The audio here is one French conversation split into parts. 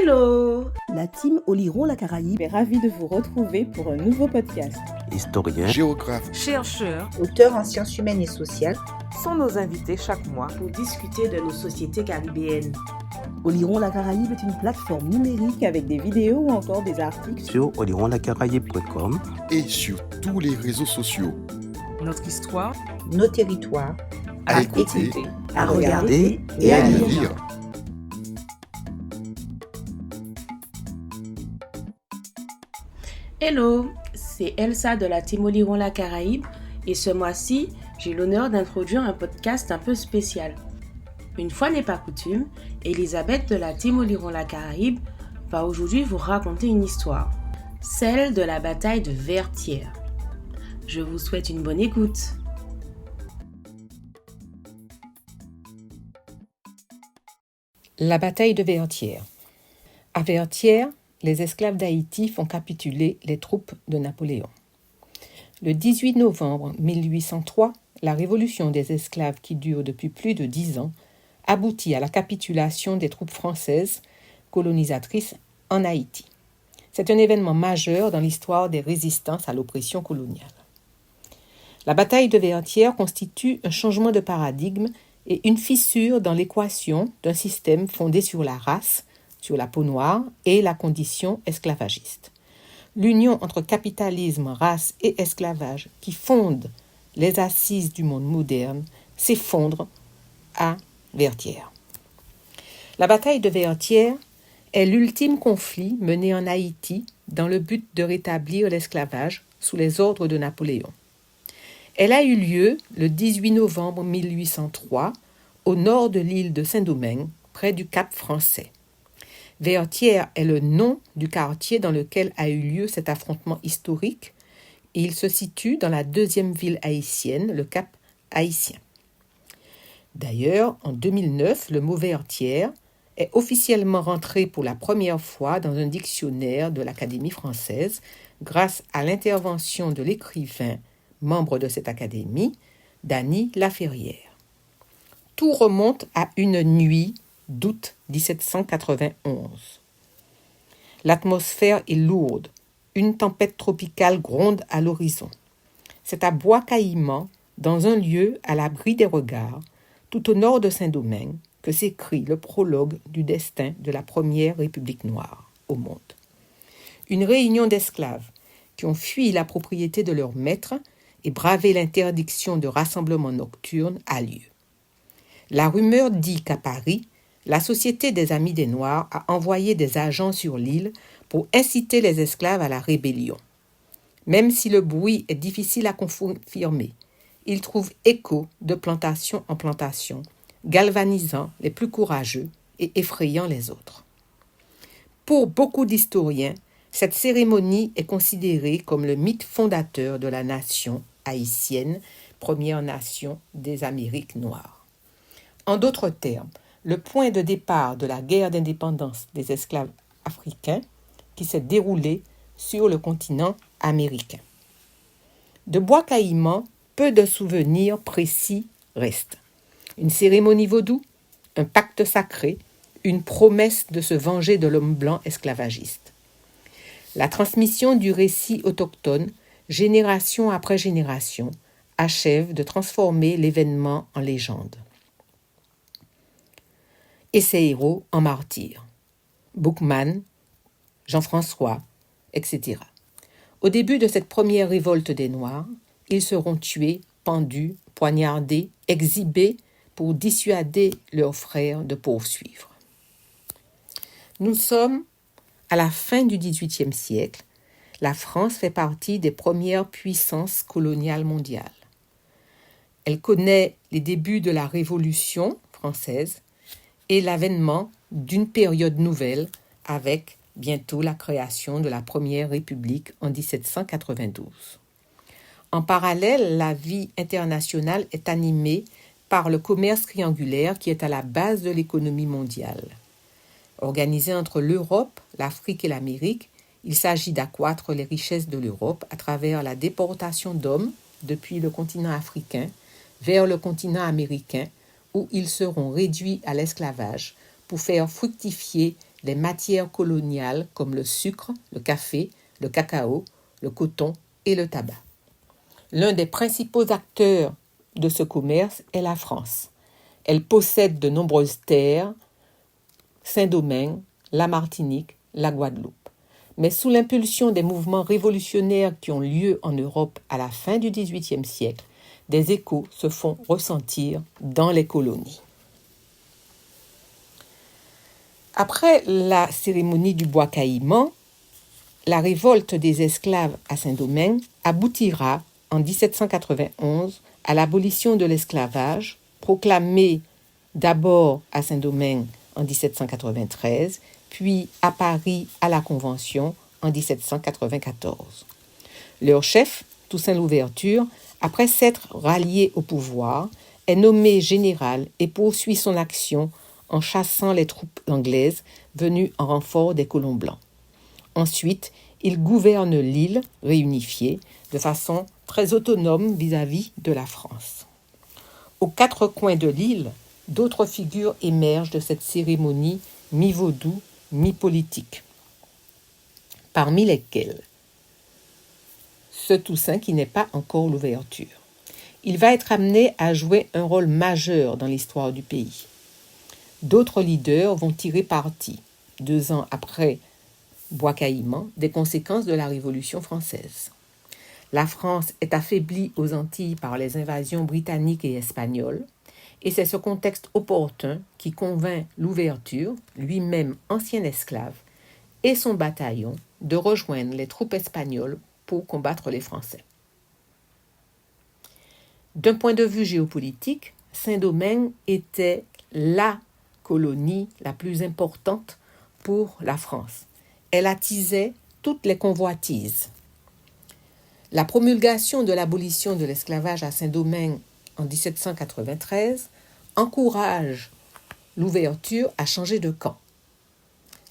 Hello! La team Oliron la Caraïbe est ravie de vous retrouver pour un nouveau podcast. Historiens, géographes, chercheurs, auteurs en sciences humaines et sociales sont nos invités chaque mois pour discuter de nos sociétés caribéennes. Oliron la Caraïbe est une plateforme numérique avec des vidéos ou encore des articles sur olironlacaraïbe.com et sur tous les réseaux sociaux. Notre histoire, nos territoires, à écouter, à regarder et à lire. Hello, c'est Elsa de la team Oliron la Caraïbe et ce mois-ci, j'ai l'honneur d'introduire un podcast un peu spécial. Une fois n'est pas coutume, Elisabeth de la team Oliron la Caraïbe va aujourd'hui vous raconter une histoire, celle de la bataille de Vertières. Je vous souhaite une bonne écoute. La bataille de Vertières. À Vertières, les esclaves d'Haïti font capituler les troupes de Napoléon. Le 18 novembre 1803, la révolution des esclaves qui dure depuis plus de 10 ans aboutit à la capitulation des troupes françaises colonisatrices en Haïti. C'est un événement majeur dans l'histoire des résistances à l'oppression coloniale. La bataille de Vertières constitue un changement de paradigme et une fissure dans l'équation d'un système fondé sur la race, sur la peau noire et la condition esclavagiste. L'union entre capitalisme, race et esclavage qui fonde les assises du monde moderne s'effondre à Vertières. La bataille de Vertières est l'ultime conflit mené en Haïti dans le but de rétablir l'esclavage sous les ordres de Napoléon. Elle a eu lieu le 18 novembre 1803 au nord de l'île de Saint-Domingue, près du Cap Français. Vertières est le nom du quartier dans lequel a eu lieu cet affrontement historique et il se situe dans la deuxième ville haïtienne, le Cap Haïtien. D'ailleurs, en 2009, le mot Vertières est officiellement rentré pour la première fois dans un dictionnaire de l'Académie française grâce à l'intervention de l'écrivain, membre de cette académie, Dany Laferrière. Tout remonte à une nuit d'août 1791. L'atmosphère est lourde, une tempête tropicale gronde à l'horizon. C'est à Bois-Caïman, dans un lieu à l'abri des regards, tout au nord de Saint-Domingue, que s'écrit le prologue du destin de la première République noire au monde. Une réunion d'esclaves qui ont fui la propriété de leur maître et bravé l'interdiction de rassemblement nocturne a lieu. La rumeur dit qu'à Paris, la Société des Amis des Noirs a envoyé des agents sur l'île pour inciter les esclaves à la rébellion. Même si le bruit est difficile à confirmer, il trouve écho de plantation en plantation, galvanisant les plus courageux et effrayant les autres. Pour beaucoup d'historiens, cette cérémonie est considérée comme le mythe fondateur de la nation haïtienne, première nation des Amériques noires. En d'autres termes, le point de départ de la guerre d'indépendance des esclaves africains qui s'est déroulée sur le continent américain. De Bois-Caïman, peu de souvenirs précis restent. Une cérémonie vaudou, un pacte sacré, une promesse de se venger de l'homme blanc esclavagiste. La transmission du récit autochtone, génération après génération, achève de transformer l'événement en légende. Et ses héros en martyrs. Boukman, Jean-François, etc. Au début de cette première révolte des Noirs, ils seront tués, pendus, poignardés, exhibés pour dissuader leurs frères de poursuivre. Nous sommes à la fin du XVIIIe siècle. La France fait partie des premières puissances coloniales mondiales. Elle connaît les débuts de la Révolution française et l'avènement d'une période nouvelle avec bientôt la création de la Première République en 1792. En parallèle, la vie internationale est animée par le commerce triangulaire qui est à la base de l'économie mondiale. Organisé entre l'Europe, l'Afrique et l'Amérique, il s'agit d'accroître les richesses de l'Europe à travers la déportation d'hommes depuis le continent africain vers le continent américain où ils seront réduits à l'esclavage pour faire fructifier les matières coloniales comme le sucre, le café, le cacao, le coton et le tabac. L'un des principaux acteurs de ce commerce est la France. Elle possède de nombreuses terres, Saint-Domingue, la Martinique, la Guadeloupe. Mais sous l'impulsion des mouvements révolutionnaires qui ont lieu en Europe à la fin du XVIIIe siècle, des échos se font ressentir dans les colonies. Après la cérémonie du bois caïman, la révolte des esclaves à Saint-Domingue aboutira en 1791 à l'abolition de l'esclavage, proclamée d'abord à Saint-Domingue en 1793, puis à Paris à la Convention en 1794. Leur chef, Toussaint Louverture, après s'être rallié au pouvoir, est nommé général et poursuit son action en chassant les troupes anglaises venues en renfort des colons blancs. Ensuite, il gouverne l'île réunifiée de façon très autonome vis-à-vis de la France. Aux quatre coins de l'île, d'autres figures émergent de cette cérémonie mi-vaudou, mi-politique, parmi lesquelles ce Toussaint qui n'est pas encore Louverture. Il va être amené à jouer un rôle majeur dans l'histoire du pays. D'autres leaders vont tirer parti, 2 ans après Bois caïman, des conséquences de la Révolution française. La France est affaiblie aux Antilles par les invasions britanniques et espagnoles, et c'est ce contexte opportun qui convainc Louverture, lui-même ancien esclave, et son bataillon de rejoindre les troupes espagnoles pour combattre les Français. D'un point de vue géopolitique, Saint-Domingue était la colonie la plus importante pour la France. Elle attisait toutes les convoitises. La promulgation de l'abolition de l'esclavage à Saint-Domingue en 1793 encourage Louverture à changer de camp.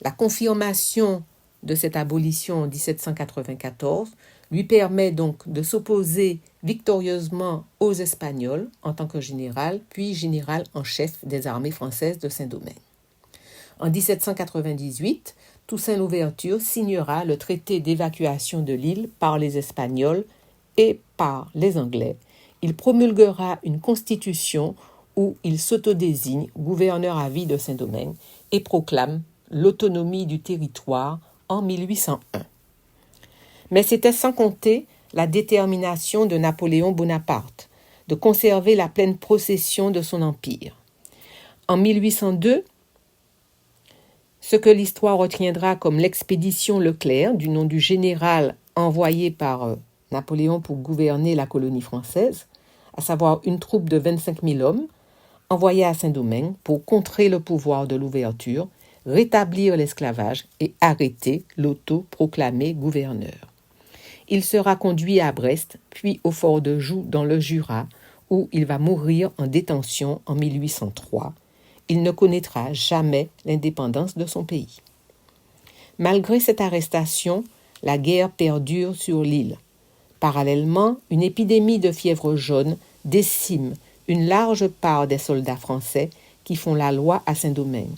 La confirmation de cette abolition en 1794 lui permet donc de s'opposer victorieusement aux Espagnols en tant que général, puis général en chef des armées françaises de Saint-Domingue. En 1798, Toussaint Louverture signera le traité d'évacuation de l'île par les Espagnols et par les Anglais. Il promulguera une constitution où il s'autodésigne gouverneur à vie de Saint-Domingue et proclame l'autonomie du territoire en 1801. Mais c'était sans compter la détermination de Napoléon Bonaparte de conserver la pleine possession de son empire. En 1802, ce que l'histoire retiendra comme l'expédition Leclerc, du nom du général envoyé par Napoléon pour gouverner la colonie française, à savoir une troupe de 25 000 hommes, envoyée à Saint-Domingue pour contrer le pouvoir de Louverture, rétablir l'esclavage et arrêter l'auto-proclamé gouverneur. Il sera conduit à Brest, puis au fort de Joux dans le Jura, où il va mourir en détention en 1803. Il ne connaîtra jamais l'indépendance de son pays. Malgré cette arrestation, la guerre perdure sur l'île. Parallèlement, une épidémie de fièvre jaune décime une large part des soldats français qui font la loi à Saint-Domingue.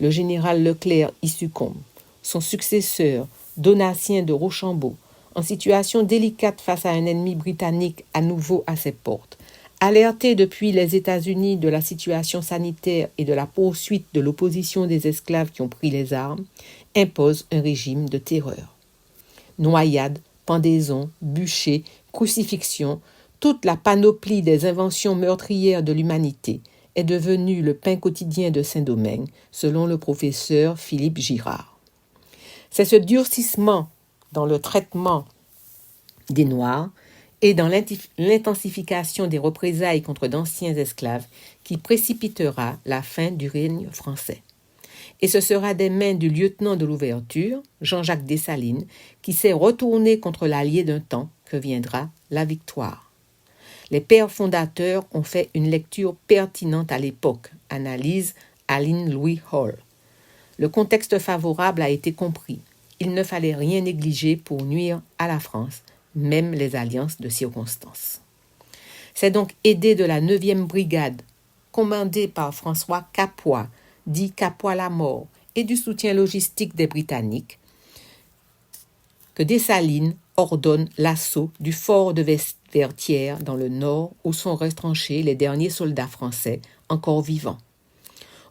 Le général Leclerc y succombe. Son successeur, Donatien de Rochambeau, en situation délicate face à un ennemi britannique à nouveau à ses portes, alerté depuis les États-Unis de la situation sanitaire et de la poursuite de l'opposition des esclaves qui ont pris les armes, impose un régime de terreur. Noyades, pendaisons, bûchers, crucifixions, toute la panoplie des inventions meurtrières de l'humanité est devenue le pain quotidien de Saint-Domingue, selon le professeur Philippe Girard. C'est ce durcissement dans le traitement des Noirs et dans l'intensification des représailles contre d'anciens esclaves qui précipitera la fin du règne français. Et ce sera des mains du lieutenant de Louverture, Jean-Jacques Dessalines, qui s'est retourné contre l'allié d'un temps que viendra la victoire. Les pères fondateurs ont fait une lecture pertinente à l'époque, analyse Aline Louis Hall. Le contexte favorable a été compris. Il ne fallait rien négliger pour nuire à la France, même les alliances de circonstance. C'est donc aidé de la 9e brigade, commandée par François Capois, dit Capois la mort, et du soutien logistique des Britanniques que Dessalines ordonne l'assaut du fort de Vertières dans le nord où sont retranchés les derniers soldats français encore vivants.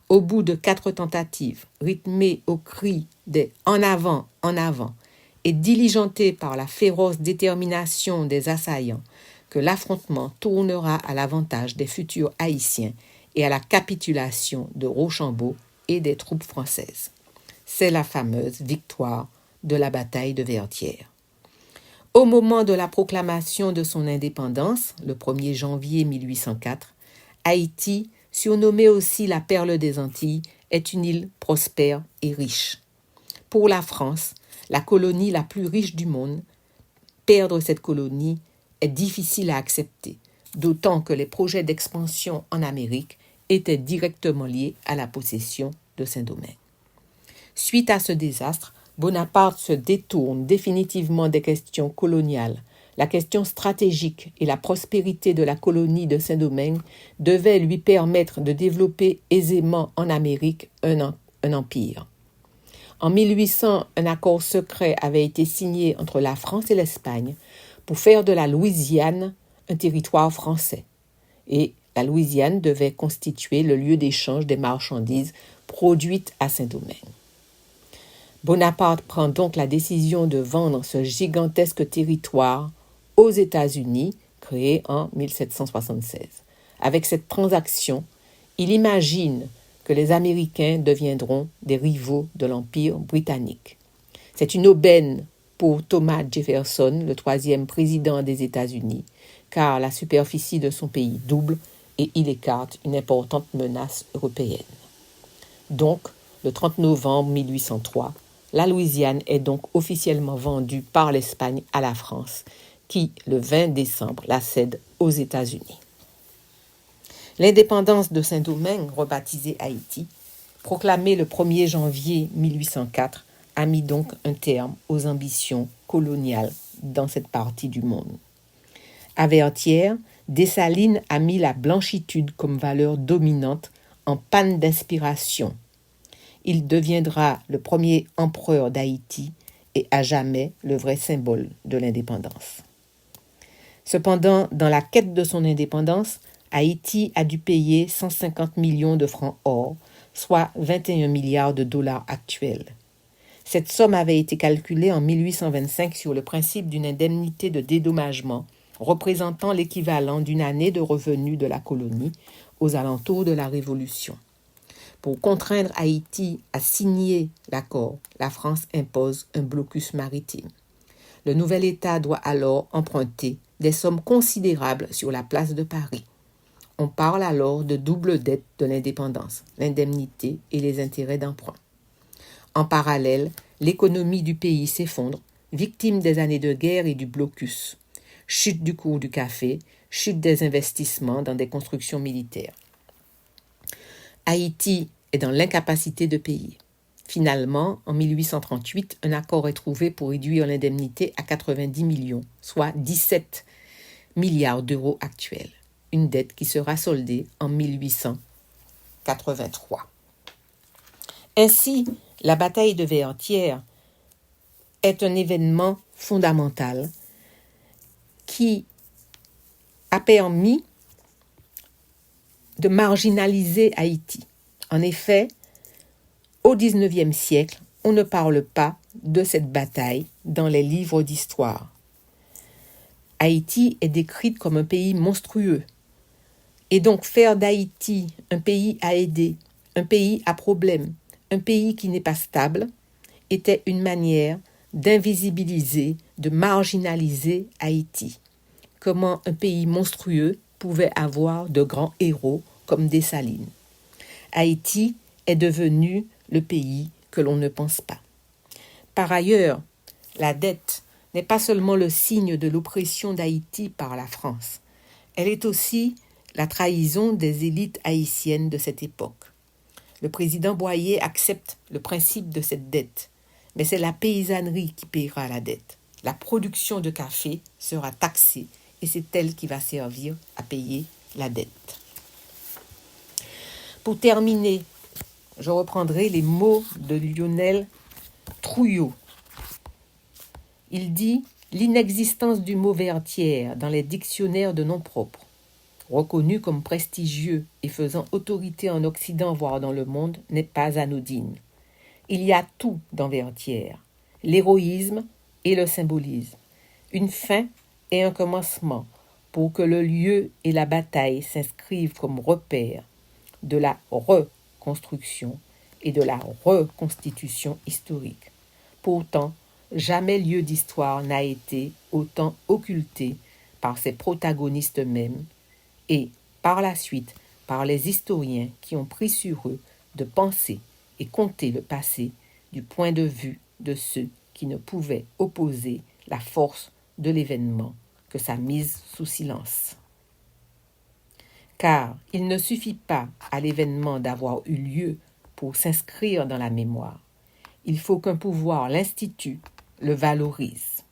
Au bout de 4 tentatives, rythmées au cri des « en avant » et diligentées par la féroce détermination des assaillants, que l'affrontement tournera à l'avantage des futurs haïtiens et à la capitulation de Rochambeau et des troupes françaises. C'est la fameuse victoire de la bataille de Vertières. Au moment de la proclamation de son indépendance, le 1er janvier 1804, Haïti, surnommée aussi la perle des Antilles, est une île prospère et riche. Pour la France, la colonie la plus riche du monde, perdre cette colonie est difficile à accepter, d'autant que les projets d'expansion en Amérique étaient directement liés à la possession de Saint-Domingue. Suite à ce désastre, Bonaparte se détourne définitivement des questions coloniales. La question stratégique et la prospérité de la colonie de Saint-Domingue devaient lui permettre de développer aisément en Amérique un empire. En 1800, un accord secret avait été signé entre la France et l'Espagne pour faire de la Louisiane un territoire français. Et la Louisiane devait constituer le lieu d'échange des marchandises produites à Saint-Domingue. Bonaparte prend donc la décision de vendre ce gigantesque territoire aux États-Unis, créé en 1776. Avec cette transaction, il imagine que les Américains deviendront des rivaux de l'Empire britannique. C'est une aubaine pour Thomas Jefferson, le 3e président des États-Unis, car la superficie de son pays double et il écarte une importante menace européenne. Donc, le 30 novembre 1803, la Louisiane est donc officiellement vendue par l'Espagne à la France, qui, le 20 décembre, la cède aux États-Unis. L'indépendance de Saint-Domingue, rebaptisée Haïti, proclamée le 1er janvier 1804, a mis donc un terme aux ambitions coloniales dans cette partie du monde. À Vertières, Dessalines a mis la blanchitude comme valeur dominante en panne d'inspiration. Il deviendra le premier empereur d'Haïti et à jamais le vrai symbole de l'indépendance. Cependant, dans la quête de son indépendance, Haïti a dû payer 150 millions de francs or, soit 21 milliards de dollars actuels. Cette somme avait été calculée en 1825 sur le principe d'une indemnité de dédommagement représentant l'équivalent d'une année de revenus de la colonie aux alentours de la Révolution. Pour contraindre Haïti à signer l'accord, la France impose un blocus maritime. Le nouvel État doit alors emprunter des sommes considérables sur la place de Paris. On parle alors de double dette de l'indépendance, l'indemnité et les intérêts d'emprunt. En parallèle, l'économie du pays s'effondre, victime des années de guerre et du blocus. Chute du cours du café, chute des investissements dans des constructions militaires. Haïti est dans l'incapacité de payer. Finalement, en 1838, un accord est trouvé pour réduire l'indemnité à 90 millions, soit 17 milliards d'euros actuels. Une dette qui sera soldée en 1883. Ainsi, la bataille de Vertières est un événement fondamental qui a permis de marginaliser Haïti. En effet, au XIXe siècle, on ne parle pas de cette bataille dans les livres d'histoire. Haïti est décrite comme un pays monstrueux. Et donc faire d'Haïti un pays à aider, un pays à problème, un pays qui n'est pas stable, était une manière d'invisibiliser, de marginaliser Haïti. Comment un pays monstrueux pouvait avoir de grands héros comme Dessalines. Haïti est devenu le pays que l'on ne pense pas. Par ailleurs, la dette n'est pas seulement le signe de l'oppression d'Haïti par la France. Elle est aussi la trahison des élites haïtiennes de cette époque. Le président Boyer accepte le principe de cette dette, mais c'est la paysannerie qui paiera la dette. La production de café sera taxée et c'est elle qui va servir à payer la dette. Pour terminer je reprendrai les mots de Lionel Trouillot. Il dit « L'inexistence du mot vertière dans les dictionnaires de noms propres, reconnu comme prestigieux et faisant autorité en Occident voire dans le monde, n'est pas anodine. Il y a tout dans vertière, l'héroïsme et le symbolisme, une fin et un commencement pour que le lieu et la bataille s'inscrivent comme repères de la reconstruction et de la reconstitution historique. Pourtant, jamais lieu d'histoire n'a été autant occulté par ses protagonistes eux-mêmes et, par la suite, par les historiens qui ont pris sur eux de penser et compter le passé du point de vue de ceux qui ne pouvaient opposer la force de l'événement que sa mise sous silence. Car il ne suffit pas à l'événement d'avoir eu lieu pour s'inscrire dans la mémoire. Il faut qu'un pouvoir l'institue, le valorise.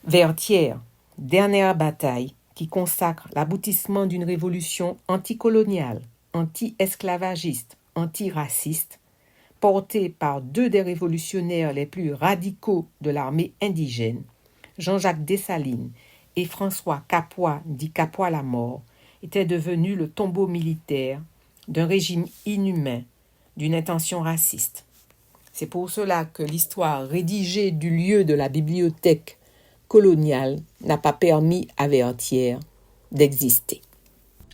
Vertières, dernière bataille qui consacre l'aboutissement d'une révolution anticoloniale, anti-esclavagiste, anti-raciste, portée par deux des révolutionnaires les plus radicaux de l'armée indigène, Jean-Jacques Dessalines et François Capois, dit Capois la mort, était devenu le tombeau militaire d'un régime inhumain, d'une intention raciste. C'est pour cela que l'histoire rédigée du lieu de la bibliothèque coloniale n'a pas permis à Vertières d'exister.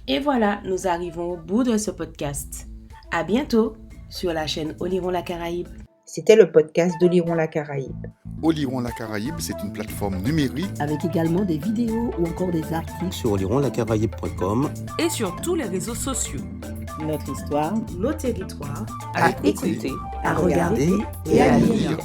Et voilà, nous arrivons au bout de ce podcast. À bientôt sur la chaîne Oliron la Caraïbe. C'était le podcast d'Oliron la Caraïbe. Oliron la Caraïbe, c'est une plateforme numérique Avec également des vidéos ou encore des articles sur olironlacaraïbe.com. Et sur tous les réseaux sociaux. Notre histoire Nos territoires à Écoutez, à regarder et à lire. lire.